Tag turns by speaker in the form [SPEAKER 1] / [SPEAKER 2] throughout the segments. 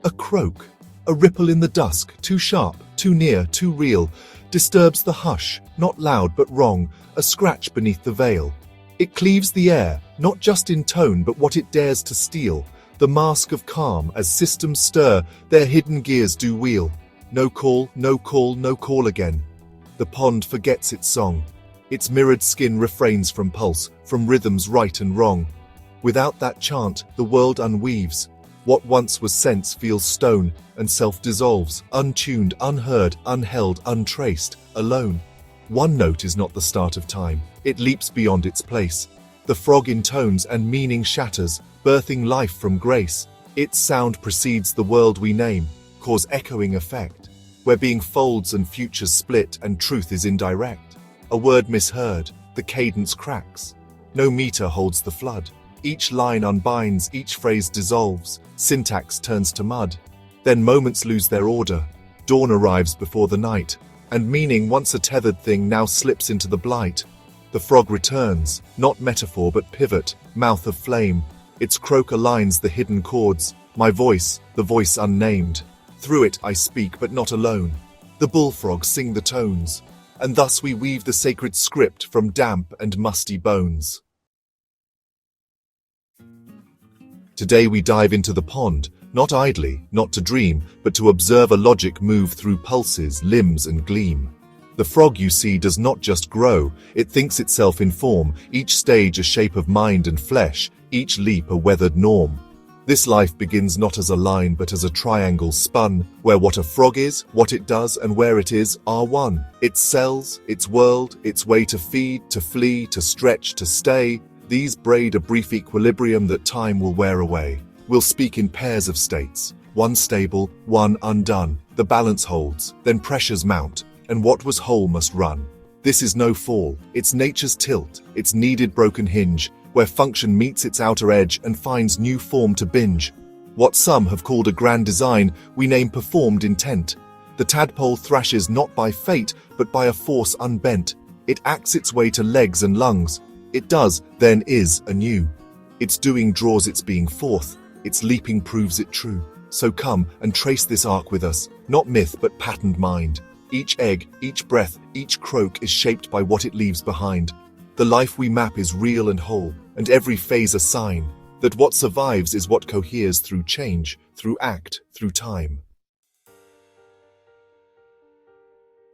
[SPEAKER 1] A croak, a ripple in the dusk, too sharp, too near, too real, disturbs the hush, not loud but wrong, a scratch beneath the veil. It cleaves the air, not just in tone but what it dares to steal, the mask of calm as systems stir, their hidden gears do wheel. No call, no call, no call again. The pond forgets its song. Its mirrored skin refrains from pulse, from rhythms right and wrong. Without that chant, the world unweaves. What once was sense feels stone and self-dissolves, untuned, unheard, unheld, untraced, alone. One note is not the start of time. It leaps beyond its place. The frog intones and meaning shatters, birthing life from grace. Its sound precedes the world we name, cause echoing effect, where being folds and futures split and truth is indirect. A word misheard, the cadence cracks. No meter holds the flood. Each line unbinds, each phrase dissolves, syntax turns to mud. Then moments lose their order. Dawn arrives before the night, and meaning, once a tethered thing, now slips into the blight. The frog returns, not metaphor but pivot, mouth of flame. Its croak aligns the hidden chords. My voice, the voice unnamed. Through it I speak, but not alone. The bullfrogs sing the tones, and thus we weave the sacred script from damp and musty bones. Today we dive into the pond, not idly, not to dream, but to observe a logic move through pulses, limbs, and gleam. The frog you see does not just grow, it thinks itself in form, each stage a shape of mind and flesh, each leap a weathered norm. This life begins not as a line but as a triangle spun, where what a frog is, what it does, and where it is are one. Its cells, its world, its way to feed, to flee, to stretch, to stay, these braid a brief equilibrium that time will wear away. We'll speak in pairs of states, one stable, one undone. The balance holds, then pressures mount, and what was whole must run. This is no fall, it's nature's tilt, its needed broken hinge, where function meets its outer edge and finds new form to binge. What some have called a grand design, we name performed intent. The tadpole thrashes not by fate, but by a force unbent. It acts its way to legs and lungs. It does, then is, anew. Its doing draws its being forth, its leaping proves it true. So come and trace this arc with us, not myth but patterned mind. Each egg, each breath, each croak is shaped by what it leaves behind. The life we map is real and whole, and every phase a sign that what survives is what coheres through change, through act, through time.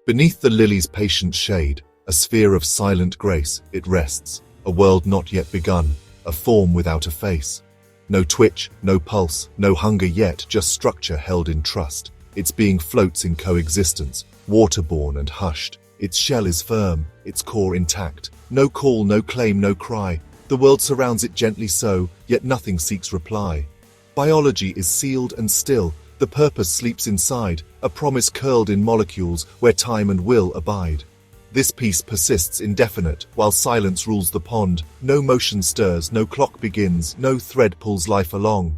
[SPEAKER 1] Beneath the lily's patient shade, a sphere of silent grace, it rests, a world not yet begun, a form without a face. No twitch, no pulse, no hunger yet, just structure held in trust. Its being floats in coexistence, waterborne and hushed. Its shell is firm, its core intact. No call, no claim, no cry. The world surrounds it gently so, yet nothing seeks reply. Biology is sealed and still, the purpose sleeps inside, a promise curled in molecules where time and will abide. This peace persists indefinite, while silence rules the pond. No motion stirs, no clock begins, no thread pulls life along.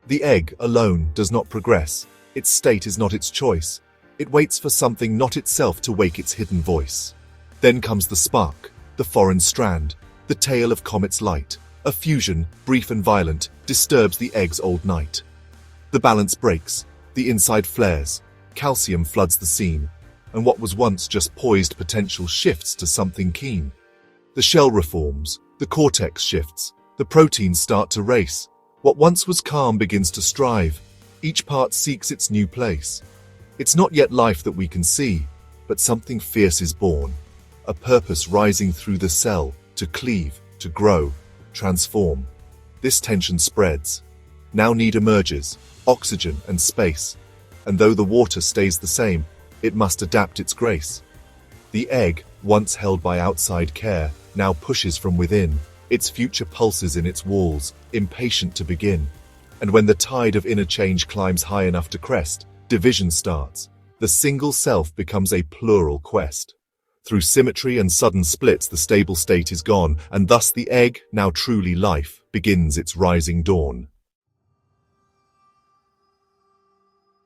[SPEAKER 1] The egg, alone, does not progress. Its state is not its choice. It waits for something not itself to wake its hidden voice. Then comes the spark, the foreign strand, the tale of comet's light. A fusion, brief and violent, disturbs the egg's old night. The balance breaks, the inside flares, calcium floods the scene, and what was once just poised potential shifts to something keen. The shell reforms, the cortex shifts, the proteins start to race. What once was calm begins to strive. Each part seeks its new place. It's not yet life that we can see, but something fierce is born. A purpose rising through the cell, to cleave, to grow, transform. This tension spreads. Now need emerges, oxygen and space. And though the water stays the same, it must adapt its grace. The egg, once held by outside care, now pushes from within. Its future pulses in its walls, impatient to begin. And when the tide of inner change climbs high enough to crest, division starts. The single self becomes a plural quest. Through symmetry and sudden splits, the stable state is gone, and thus the egg, now truly life, begins its rising dawn.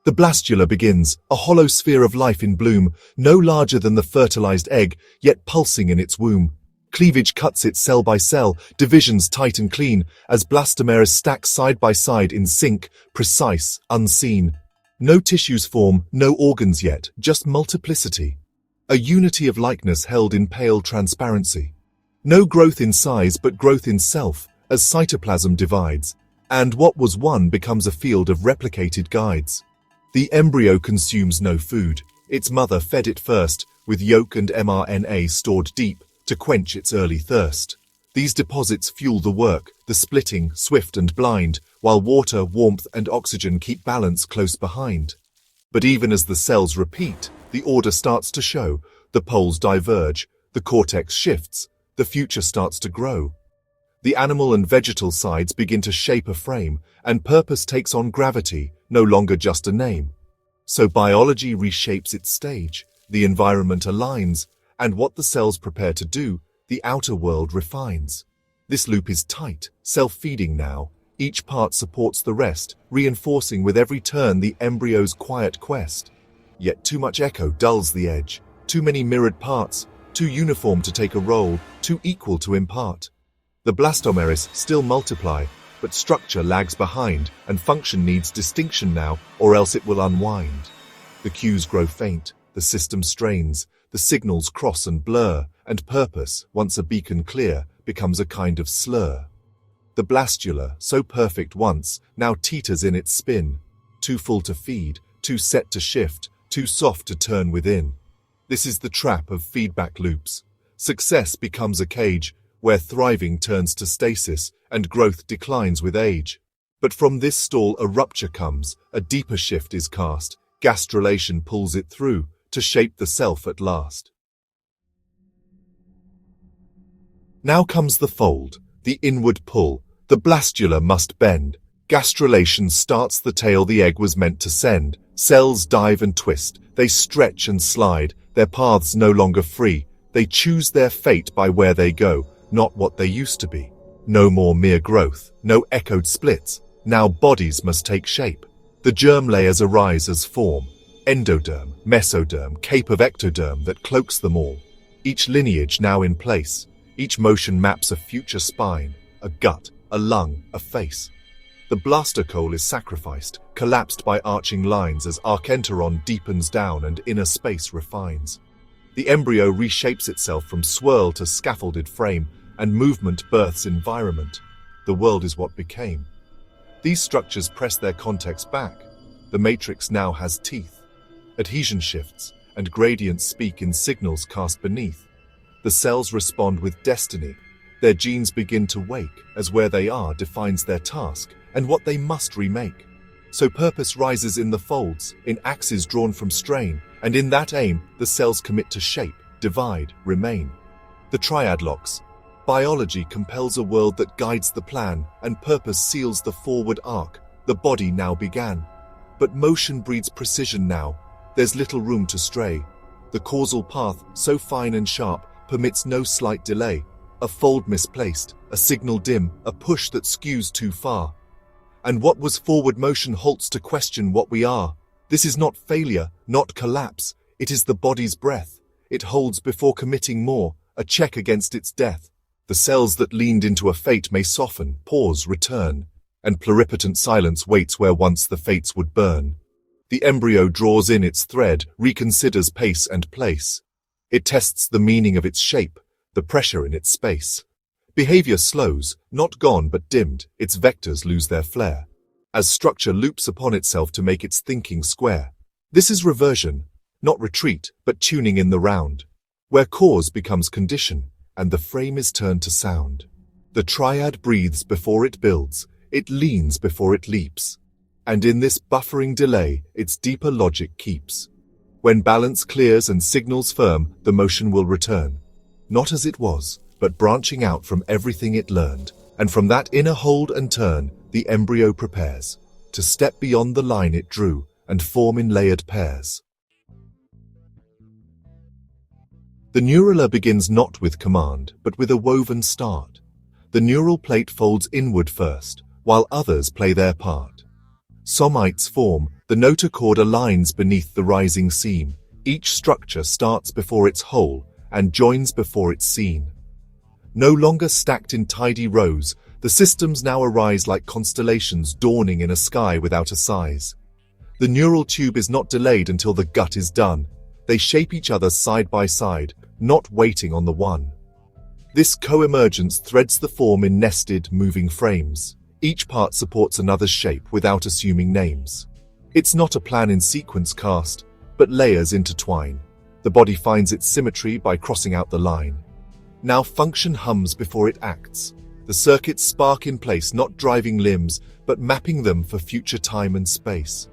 [SPEAKER 1] The blastula begins, a hollow sphere of life in bloom, no larger than the fertilized egg, yet pulsing in its womb. Cleavage cuts it cell by cell, divisions tight and clean, as blastomeres stack side by side in sync, precise, unseen. No tissues form, no organs yet, just multiplicity. A unity of likeness held in pale transparency. No growth in size but growth in self, as cytoplasm divides, and what was one becomes a field of replicated guides. The embryo consumes no food. Its mother fed it first, with yolk and mRNA stored deep, to quench its early thirst. These deposits fuel the work, the splitting, swift and blind, while water, warmth and oxygen keep balance close behind. But even as the cells repeat, the order starts to show, the poles diverge, the cortex shifts, the future starts to grow. The animal and vegetal sides begin to shape a frame, and purpose takes on gravity, no longer just a name. So biology reshapes its stage, the environment aligns, and what the cells prepare to do, the outer world refines. This loop is tight, self-feeding now. Each part supports the rest, reinforcing with every turn the embryo's quiet quest. Yet too much echo dulls the edge. Too many mirrored parts, too uniform to take a role, too equal to impart. The blastomeres still multiply, but structure lags behind, and function needs distinction now, or else it will unwind. The cues grow faint, the system strains, the signals cross and blur, and purpose, once a beacon clear, becomes a kind of slur. The blastula, so perfect once, now teeters in its spin, too full to feed, too set to shift, too soft to turn within. This is the trap of feedback loops. Success becomes a cage, where thriving turns to stasis, and growth declines with age. But from this stall a rupture comes, a deeper shift is cast, gastrulation pulls it through, to shape the self at last. Now comes the fold, the inward pull, the blastula must bend. Gastrulation starts the tail the egg was meant to send. Cells dive and twist, they stretch and slide, their paths no longer free. They choose their fate by where they go, not what they used to be. No more mere growth, no echoed splits. Now bodies must take shape. The germ layers arise as form. Endoderm, mesoderm, cape of ectoderm that cloaks them all. Each lineage now in place. Each motion maps a future spine, a gut, a lung, a face. The blastocoel is sacrificed, collapsed by arching lines as archenteron deepens down and inner space refines. The embryo reshapes itself from swirl to scaffolded frame, and movement births environment. The world is what became. These structures press their context back. The matrix now has teeth. Adhesion shifts, and gradients speak in signals cast beneath. The cells respond with destiny. Their genes begin to wake, as where they are defines their task, and what they must remake. So purpose rises in the folds, in axes drawn from strain, and in that aim, the cells commit to shape, divide, remain. The triad locks. Biology compels a world that guides the plan, and purpose seals the forward arc. The body now began. But motion breeds precision now. There's little room to stray. The causal path, so fine and sharp, permits no slight delay. A fold misplaced, a signal dim, a push that skews too far. And what was forward motion halts to question what we are. This is not failure, not collapse. It is the body's breath. It holds before committing more, a check against its death. The cells that leaned into a fate may soften, pause, return, and pluripotent silence waits where once the fates would burn. The embryo draws in its thread, reconsiders pace and place. It tests the meaning of its shape, the pressure in its space. Behavior slows, not gone but dimmed, its vectors lose their flair. As structure loops upon itself to make its thinking square. This is reversion, not retreat, but tuning in the round, where cause becomes condition, and the frame is turned to sound. The triad breathes before it builds, it leans before it leaps. And in this buffering delay, its deeper logic keeps. When balance clears and signals firm, the motion will return. Not as it was, but branching out from everything it learned. And from that inner hold and turn, the embryo prepares to step beyond the line it drew and form in layered pairs. The neurula begins not with command, but with a woven start. The neural plate folds inward first, while others play their part. Somites form, the notochord aligns beneath the rising seam. Each structure starts before it's whole and joins before it's seen. No longer stacked in tidy rows, the systems now arise like constellations dawning in a sky without a size. The neural tube is not delayed until the gut is done. They shape each other side by side, not waiting on the one. This co-emergence threads the form in nested, moving frames. Each part supports another's shape without assuming names. It's not a plan in sequence cast, but layers intertwine. The body finds its symmetry by crossing out the line. Now function hums before it acts. The circuits spark in place, not driving limbs, but mapping them for future time and space.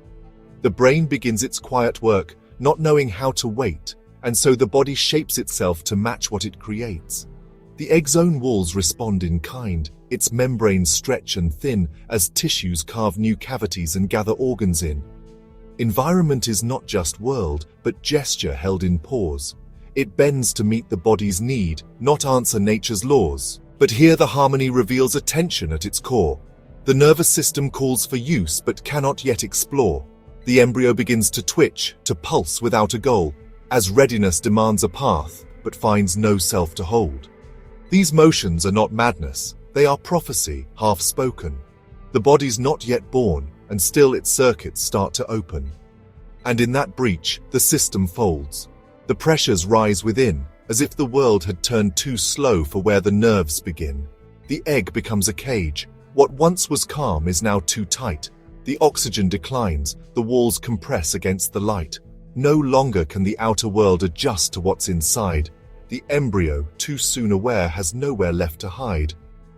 [SPEAKER 1] The brain begins its quiet work, not knowing how to wait, and so the body shapes itself to match what it creates. The egg's own walls respond in kind, its membranes stretch and thin as tissues carve new cavities and gather organs in. Environment is not just world, but gesture held in pause. It bends to meet the body's need, not answer nature's laws. But here the harmony reveals a tension at its core. The nervous system calls for use but cannot yet explore. The embryo begins to twitch, to pulse without a goal, as readiness demands a path, but finds no self to hold. These motions are not madness, they are prophecy, half-spoken. The body's not yet born, and still its circuits start to open. And in that breach, the system folds. The pressures rise within, as if the world had turned too slow for where the nerves begin. The egg becomes a cage. What once was calm is now too tight. The oxygen declines, the walls compress against the light. No longer can the outer world adjust to what's inside. The embryo, too soon aware, has nowhere left to hide.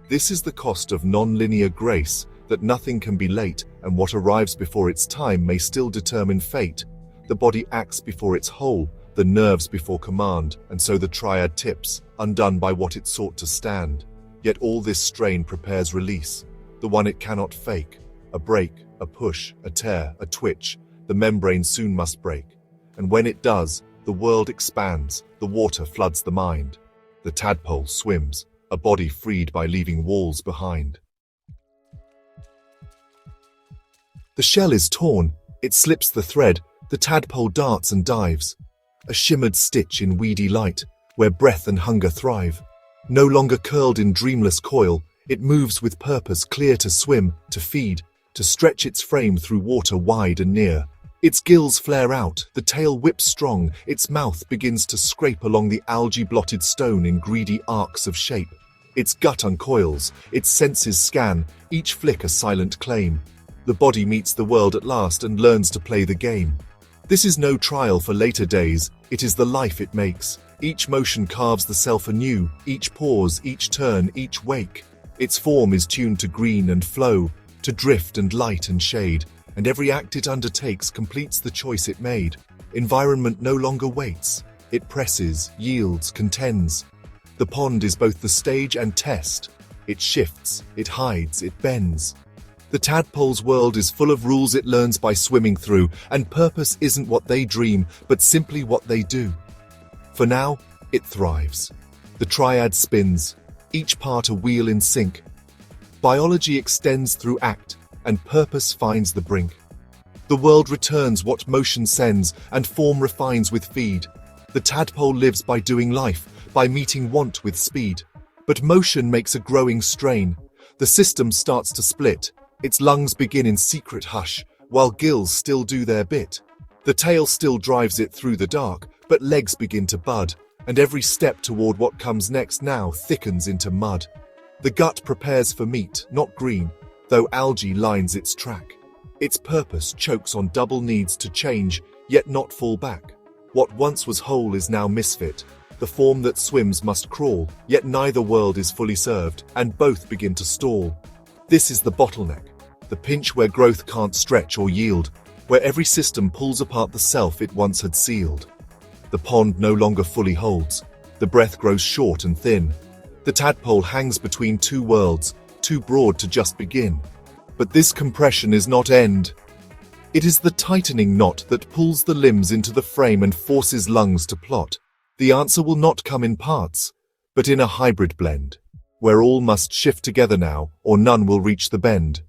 [SPEAKER 1] This is the cost of non-linear grace, that nothing can be late, and what arrives before its time may still determine fate. The body acts before it's whole, the nerves before command, and so the triad tips, undone by what it sought to stand. Yet all this strain prepares release, the one it cannot fake. A break, a push, a tear, a twitch, the membrane soon must break. And when it does, the world expands, the water floods the mind. The tadpole swims, a body freed by leaving walls behind. The shell is torn, it slips the thread, the tadpole darts and dives. A shimmered stitch in weedy light, where breath and hunger thrive. No longer curled in dreamless coil, it moves with purpose, clear to swim, to feed, to stretch its frame through water wide and near. Its gills flare out, the tail whips strong, its mouth begins to scrape along the algae-blotted stone in greedy arcs of shape. Its gut uncoils, its senses scan, each flick a silent claim. The body meets the world at last and learns to play the game. This is no trial for later days, it is the life it makes. Each motion carves the self anew, each pause, each turn, each wake. Its form is tuned to green and flow, to drift and light and shade, and every act it undertakes completes the choice it made. Environment no longer waits, it presses, yields, contends. The pond is both the stage and test. It shifts, it hides, it bends. The tadpole's world is full of rules it learns by swimming through, and purpose isn't what they dream, but simply what they do. For now, it thrives. The triad spins, each part a wheel in sync. Biology extends through act, and purpose finds the brink. The world returns what motion sends, and form refines with feed. The tadpole lives by doing life, by meeting want with speed. But motion makes a growing strain. The system starts to split. Its lungs begin in secret hush, while gills still do their bit. The tail still drives it through the dark, but legs begin to bud, and every step toward what comes next now thickens into mud. The gut prepares for meat, not green, though algae lines its track. Its purpose chokes on double needs to change, yet not fall back. What once was whole is now misfit. The form that swims must crawl, yet neither world is fully served, and both begin to stall. This is the bottleneck, the pinch where growth can't stretch or yield, where every system pulls apart the self it once had sealed. The pond no longer fully holds, the breath grows short and thin. The tadpole hangs between two worlds, too broad to just begin. But this compression is not end. It is the tightening knot that pulls the limbs into the frame and forces lungs to plot. The answer will not come in parts, but in a hybrid blend, where all must shift together now, or none will reach the bend.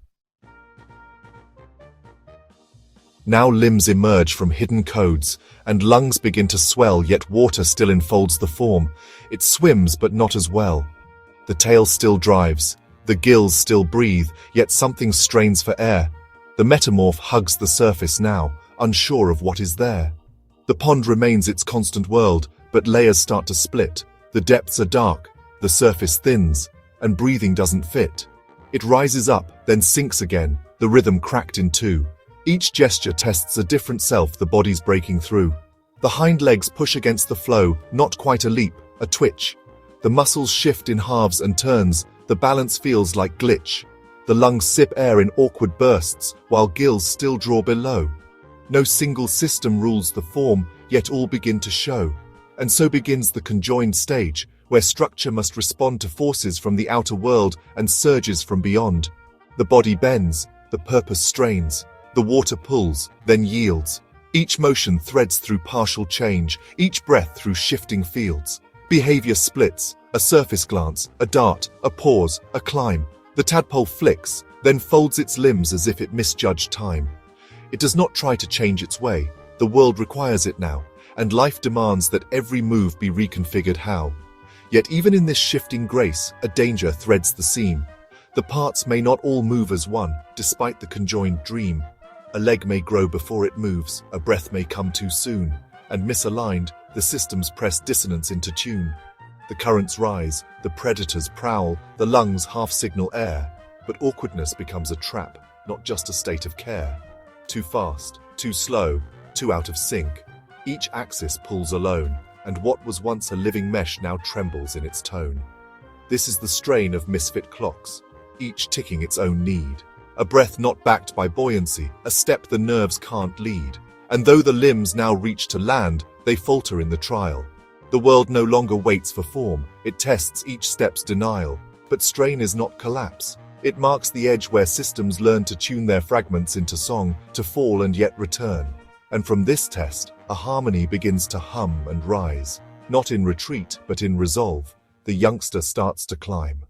[SPEAKER 1] Now limbs emerge from hidden codes, and lungs begin to swell, yet water still enfolds the form. It swims, but not as well. The tail still drives, the gills still breathe, yet something strains for air. The metamorph hugs the surface now, unsure of what is there. The pond remains its constant world, but layers start to split. The depths are dark, the surface thins, and breathing doesn't fit. It rises up, then sinks again, the rhythm cracked in two. Each gesture tests a different self the body's breaking through. The hind legs push against the flow, not quite a leap, a twitch. The muscles shift in halves and turns, the balance feels like glitch. The lungs sip air in awkward bursts, while gills still draw below. No single system rules the form, yet all begin to show. And so begins the conjoined stage, where structure must respond to forces from the outer world and surges from beyond. The body bends, the purpose strains, the water pulls, then yields. Each motion threads through partial change, each breath through shifting fields. Behavior splits, a surface glance, a dart, a pause, a climb. The tadpole flicks, then folds its limbs as if it misjudged time. It does not try to change its way, the world requires it now, and life demands that every move be reconfigured how. Yet even in this shifting grace, a danger threads the seam. The parts may not all move as one, despite the conjoined dream. A leg may grow before it moves, a breath may come too soon, and misaligned, the systems press dissonance into tune. The currents rise, the predators prowl, the lungs half-signal air, but awkwardness becomes a trap, not just a state of care. Too fast, too slow, too out of sync. Each axis pulls alone, and what was once a living mesh now trembles in its tone. This is the strain of misfit clocks, each ticking its own need. A breath not backed by buoyancy, a step the nerves can't lead. And though the limbs now reach to land, they falter in the trial. The world no longer waits for form, it tests each step's denial. But strain is not collapse. It marks the edge where systems learn to tune their fragments into song, to fall and yet return. And from this test, a harmony begins to hum and rise. Not in retreat, but in resolve, the youngster starts to climb.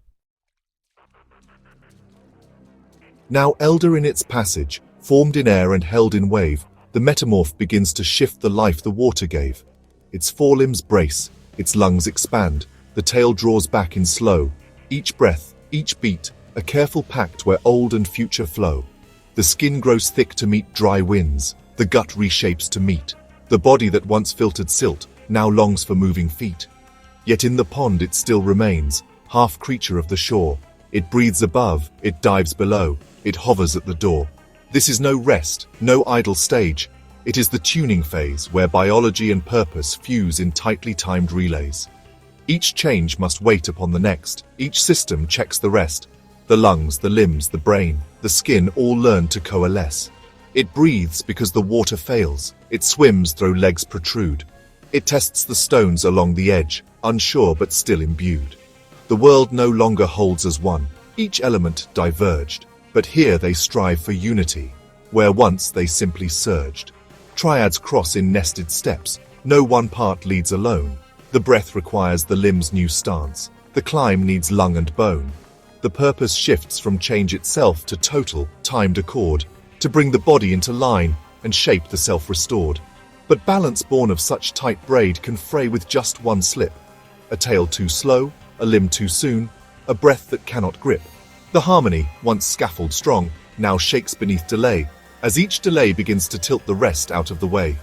[SPEAKER 1] Now elder in its passage, formed in air and held in wave, the metamorph begins to shift the life the water gave. Its forelimbs brace, its lungs expand, the tail draws back in slow. Each breath, each beat, a careful pact where old and future flow. The skin grows thick to meet dry winds, the gut reshapes to meet. The body that once filtered silt, now longs for moving feet. Yet in the pond it still remains, half creature of the shore. It breathes above, it dives below, it hovers at the door. This is no rest, no idle stage. It is the tuning phase where biology and purpose fuse in tightly timed relays. Each change must wait upon the next, each system checks the rest. The lungs, the limbs, the brain, the skin all learn to coalesce. It breathes because the water fails, it swims though legs protrude. It tests the stones along the edge, unsure but still imbued. The world no longer holds as one, each element diverged, but here they strive for unity, where once they simply surged. Triads cross in nested steps, no one part leads alone. The breath requires the limb's new stance, the climb needs lung and bone. The purpose shifts from change itself to total, timed accord, to bring the body into line and shape the self-restored. But balance born of such tight braid can fray with just one slip. A tail too slow, a limb too soon, a breath that cannot grip. The harmony, once scaffold strong, now shakes beneath delay, as each delay begins to tilt the rest out of the way.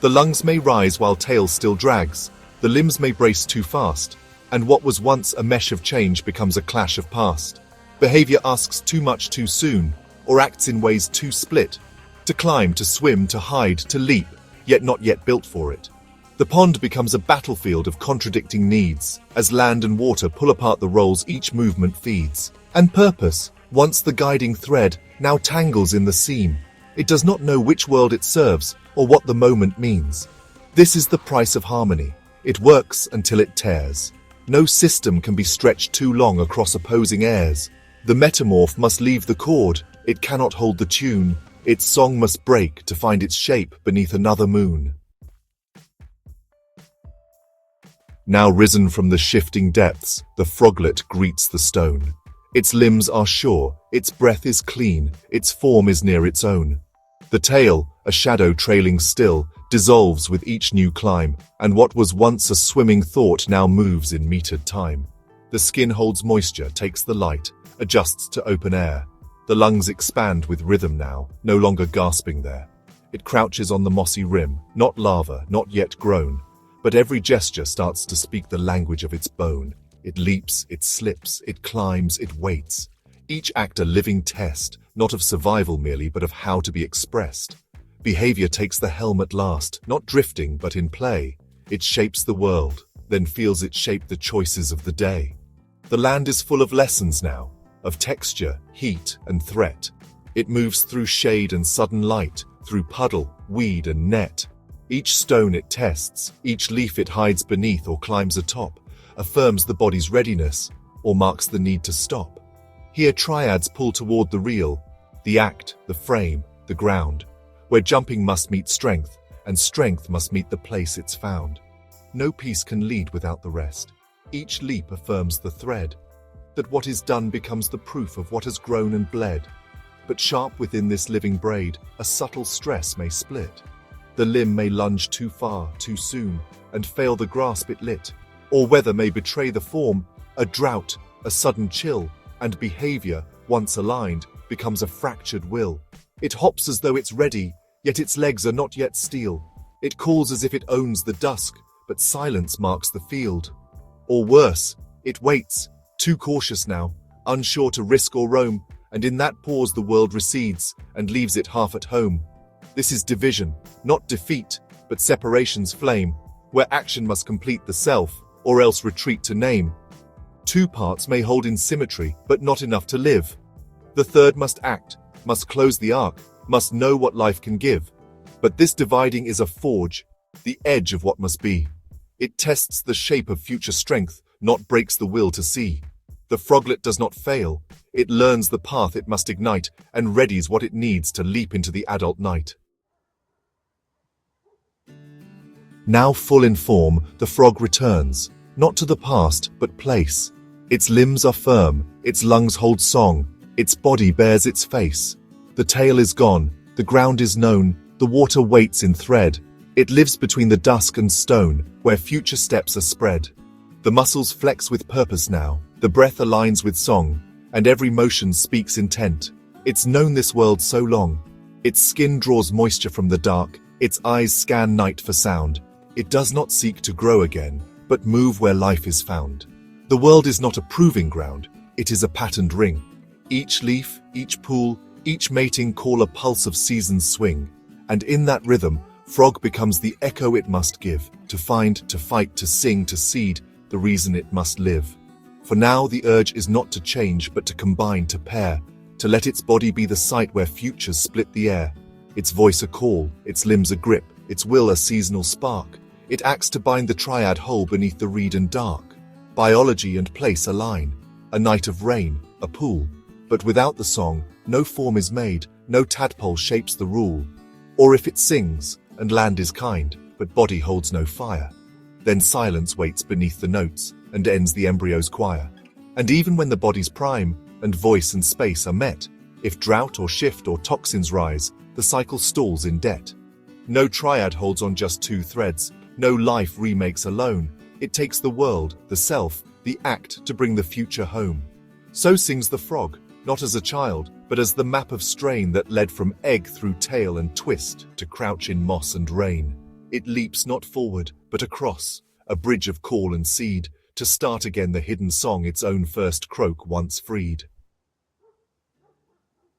[SPEAKER 1] The lungs may rise while tail still drags, the limbs may brace too fast, and what was once a mesh of change becomes a clash of past. Behavior asks too much too soon, or acts in ways too split, to climb, to swim, to hide, to leap, yet not yet built for it. The pond becomes a battlefield of contradicting needs, as land and water pull apart the roles each movement feeds. And purpose, once the guiding thread, now tangles in the seam. It does not know which world it serves, or what the moment means. This is the price of harmony. It works until it tears. No system can be stretched too long across opposing airs. The metamorph must leave the chord, it cannot hold the tune. Its song must break to find its shape beneath another moon. Now risen from the shifting depths, the froglet greets the stone. Its limbs are sure, its breath is clean, its form is near its own. The tail, a shadow trailing still, dissolves with each new climb, and what was once a swimming thought now moves in metered time. The skin holds moisture, takes the light, adjusts to open air. The lungs expand with rhythm now, no longer gasping there. It crouches on the mossy rim, not lava, not yet grown, but every gesture starts to speak the language of its bone. It leaps, it slips, it climbs, it waits. Each act a living test, not of survival merely, but of how to be expressed. Behavior takes the helm at last, not drifting, but in play. It shapes the world, then feels it shape the choices of the day. The land is full of lessons now, of texture, heat, and threat. It moves through shade and sudden light, through puddle, weed, and net. Each stone it tests, each leaf it hides beneath or climbs atop, affirms the body's readiness, or marks the need to stop. Here triads pull toward the real, the act, the frame, the ground, where jumping must meet strength, and strength must meet the place it's found. No piece can lead without the rest. Each leap affirms the thread, that what is done becomes the proof of what has grown and bled. But sharp within this living braid, a subtle stress may split. The limb may lunge too far, too soon, and fail the grasp it lit. Or weather may betray the form, a drought, a sudden chill, and behavior, once aligned, becomes a fractured will. It hops as though it's ready, yet its legs are not yet steel. It calls as if it owns the dusk, but silence marks the field. Or worse, it waits, too cautious now, unsure to risk or roam, and in that pause the world recedes and leaves it half at home. This is division, not defeat, but separation's flame, where action must complete the self, or else retreat to name. Two parts may hold in symmetry, but not enough to live. The third must act, must close the arc, must know what life can give. But this dividing is a forge, the edge of what must be. It tests the shape of future strength, not breaks the will to see. The froglet does not fail. It learns the path it must ignite and readies what it needs to leap into the adult night. Now full in form, the frog returns, not to the past, but place. Its limbs are firm, its lungs hold song, its body bears its face. The tail is gone, the ground is known, the water waits in thread. It lives between the dusk and stone, where future steps are spread. The muscles flex with purpose now, the breath aligns with song, and every motion speaks intent. It's known this world so long. Its skin draws moisture from the dark, its eyes scan night for sound. It does not seek to grow again, but move where life is found. The world is not a proving ground, it is a patterned ring. Each leaf, each pool, each mating call a pulse of seasons swing, and in that rhythm, frog becomes the echo it must give, to find, to fight, to sing, to seed, the reason it must live. For now the urge is not to change, but to combine, to pair, to let its body be the site where futures split the air. Its voice a call, its limbs a grip, its will a seasonal spark. It acts to bind the triad whole beneath the reed and dark. Biology and place align, a night of rain, a pool. But without the song, no form is made, no tadpole shapes the rule. Or if it sings, and land is kind, but body holds no fire, then silence waits beneath the notes, and ends the embryo's choir. And even when the body's prime, and voice and space are met, if drought or shift or toxins rise, the cycle stalls in debt. No triad holds on just two threads, no life remakes alone. It takes the world, the self, the act to bring the future home. So sings the frog, not as a child, but as the map of strain that led from egg through tail and twist to crouch in moss and rain. It leaps not forward, but across, a bridge of call and seed, to start again the hidden song its own first croak once freed.